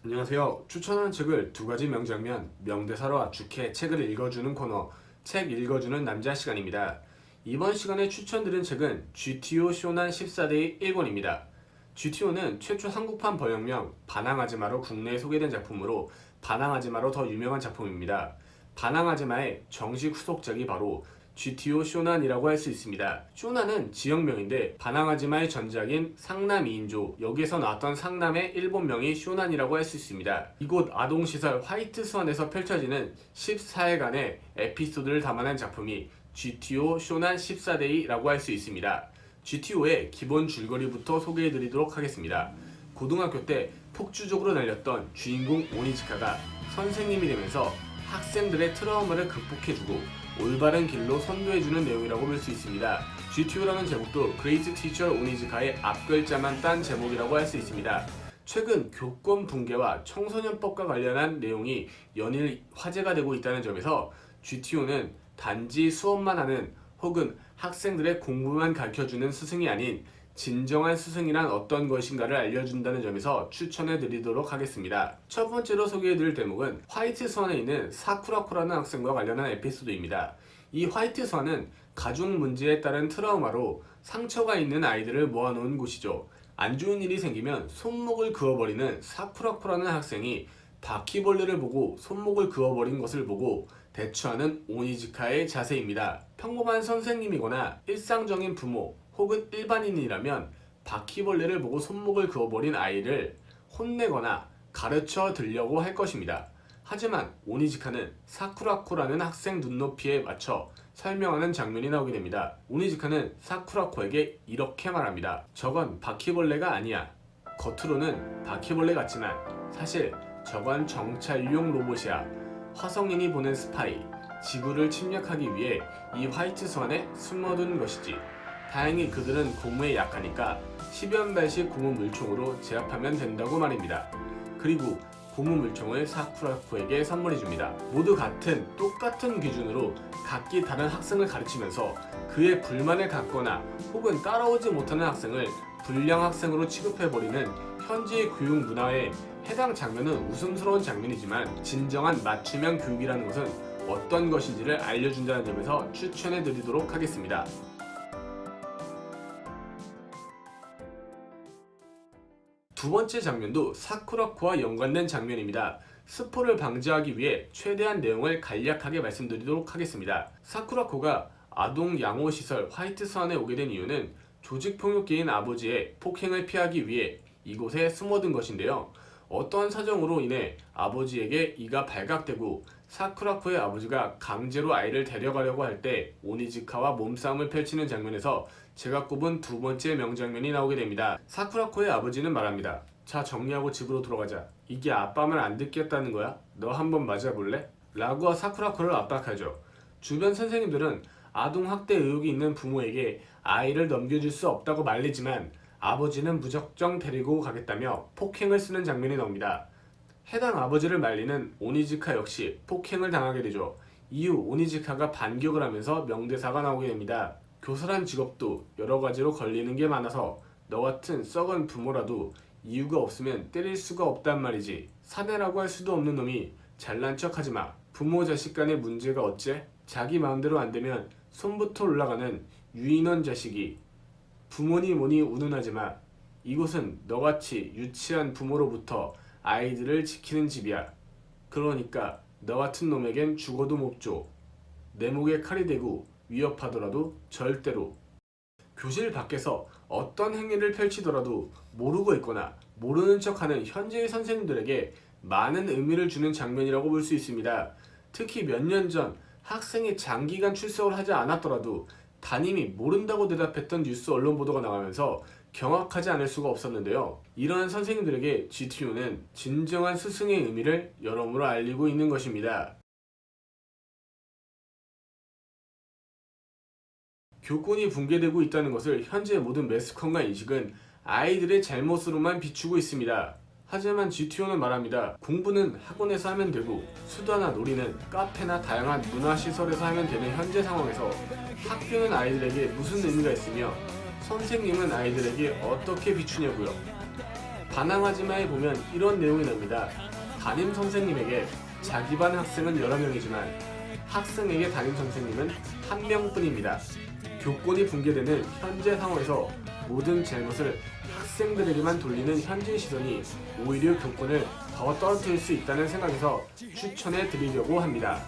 안녕하세요. 추천하는 책을 두 가지 명장면, 명대사로 압축해 책을 읽어주는 코너, 책 읽어주는 남자 시간입니다. 이번 시간에 추천드린 책은 GTO 쇼난 14대의 1권입니다. GTO는 최초 한국판 번역명 반항아즈마로 국내에 소개된 작품으로 반항아즈마로 더 유명한 작품입니다. 반항아즈마의 정식 후속작이 바로 GTO 쇼난이라고 할 수 있습니다. 쇼난은 지역명인데 반항아즈마의 전작인 상남 2인조, 여기에서 나왔던 상남의 일본명이 쇼난이라고 할 수 있습니다. 이곳 아동시설 화이트 스완에서 펼쳐지는 14회간의 에피소드를 담아낸 작품이 GTO 쇼난 14데이라고 할 수 있습니다. GTO의 기본 줄거리부터 소개해드리도록 하겠습니다. 고등학교 때 폭주족으로 날렸던 주인공 오니즈카가 선생님이 되면서 학생들의 트라우마를 극복해주고 올바른 길로 선도해주는 내용이라고 볼 수 있습니다. GTO라는 제목도 그레이트 티처 오니즈카의 앞글자만 딴 제목이라고 할 수 있습니다. 최근 교권 붕괴와 청소년법과 관련한 내용이 연일 화제가 되고 있다는 점에서 GTO는 단지 수업만 하는 혹은 학생들의 공부만 가르쳐주는 스승이 아닌 진정한 스승이란 어떤 것인가를 알려준다는 점에서 추천해드리도록 하겠습니다. 첫 번째로 소개해드릴 대목은 화이트 스완에 있는 사쿠라코라는 학생과 관련한 에피소드입니다. 이 화이트 스완은 가족 문제에 따른 트라우마로 상처가 있는 아이들을 모아놓은 곳이죠. 안 좋은 일이 생기면 손목을 그어버리는 사쿠라코라는 학생이 바퀴벌레를 보고 손목을 그어버린 것을 보고 대처하는 오니즈카의 자세입니다. 평범한 선생님이거나 일상적인 부모 혹은 일반인이라면 바퀴벌레를 보고 손목을 그어버린 아이를 혼내거나 가르쳐 드리려고 할 것입니다. 하지만 오니즈카는 사쿠라코라는 학생 눈높이에 맞춰 설명하는 장면이 나오게 됩니다. 오니즈카는 사쿠라코에게 이렇게 말합니다. 저건 바퀴벌레가 아니야. 겉으로는 바퀴벌레 같지만 사실 저건 정찰용 로봇이야. 화성인이 보낸 스파이, 지구를 침략하기 위해 이 화이트 스완에 숨어둔 것이지. 다행히 그들은 고무에 약하니까 10연 발씩 고무 물총으로 제압하면 된다고 말입니다. 그리고 고무 물총을 사쿠라코에게 선물해줍니다. 모두 똑같은 기준으로 각기 다른 학생을 가르치면서 그의 불만을 갖거나 혹은 따라오지 못하는 학생을 불량 학생으로 취급해버리는 현지의 교육 문화에 해당 장면은 웃음스러운 장면이지만 진정한 맞춤형 교육이라는 것은 어떤 것인지를 알려준다는 점에서 추천해드리도록 하겠습니다. 두 번째 장면도 사쿠라코와 연관된 장면입니다. 스포를 방지하기 위해 최대한 내용을 간략하게 말씀드리도록 하겠습니다. 사쿠라코가 아동 양호시설 화이트 스완에 오게 된 이유는 조직폭력계인 아버지의 폭행을 피하기 위해 이곳에 숨어든 것인데요. 어떠한 사정으로 인해 아버지에게 이가 발각되고 사쿠라코의 아버지가 강제로 아이를 데려가려고 할 때 오니즈카와 몸싸움을 펼치는 장면에서 제가 꼽은 두 번째 명장면이 나오게 됩니다. 사쿠라코의 아버지는 말합니다. 자, 정리하고 집으로 돌아가자. 이게 아빠 말 안 듣겠다는 거야? 너 한번 맞아볼래? 라고 사쿠라코를 압박하죠. 주변 선생님들은 아동학대 의혹이 있는 부모에게 아이를 넘겨줄 수 없다고 말리지만 아버지는 무작정 데리고 가겠다며 폭행을 쓰는 장면이 나옵니다. 해당 아버지를 말리는 오니즈카 역시 폭행을 당하게 되죠. 이후 오니즈카가 반격을 하면서 명대사가 나오게 됩니다. 교사란 직업도 여러 가지로 걸리는 게 많아서 너 같은 썩은 부모라도 이유가 없으면 때릴 수가 없단 말이지. 사내라고 할 수도 없는 놈이 잘난 척 하지마. 부모 자식 간의 문제가 어째? 자기 마음대로 안 되면 손부터 올라가는 유인원 자식이 부모니 뭐니 운운하지마. 이곳은 너같이 유치한 부모로부터 아이들을 지키는 집이야. 그러니까 너 같은 놈에겐 죽어도 못 줘. 내 목에 칼이 대고 위협하더라도 절대로. 교실 밖에서 어떤 행위를 펼치더라도 모르고 있거나 모르는 척하는 현재의 선생님들에게 많은 의미를 주는 장면이라고 볼 수 있습니다. 특히 몇 년 전 학생이 장기간 출석을 하지 않았더라도 담임이 모른다고 대답했던 뉴스 언론 보도가 나가면서 경악하지 않을 수가 없었는데요. 이러한 선생님들에게 GTO는 진정한 스승의 의미를 여러모로 알리고 있는 것입니다. 교권이 붕괴되고 있다는 것을 현재 모든 매스컴과 인식은 아이들의 잘못으로만 비추고 있습니다. 하지만 GTO는 말합니다. 공부는 학원에서 하면 되고 수다나 놀이는 카페나 다양한 문화시설에서 하면 되는 현재 상황에서 학교는 아이들에게 무슨 의미가 있으며 선생님은 아이들에게 어떻게 비추냐고요. 반항하지마에 보면 이런 내용이 나옵니다. 담임 선생님에게 자기 반 학생은 여러 명이지만 학생에게 담임 선생님은 한 명뿐입니다. 교권이 붕괴되는 현재 상황에서 모든 잘못을 학생들에게만 돌리는 현재 시선이 오히려 교권을 더 떨어뜨릴 수 있다는 생각에서 추천해 드리려고 합니다.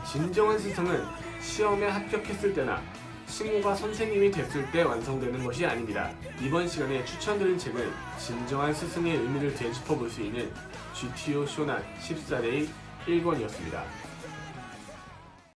진정한 스승은 시험에 합격했을 때나 친구가 선생님이 됐을 때 완성되는 것이 아닙니다. 이번 시간에 추천드린 책은 진정한 스승의 의미를 되짚어 볼 수 있는 GTO 쇼난 14데이 1권이었습니다.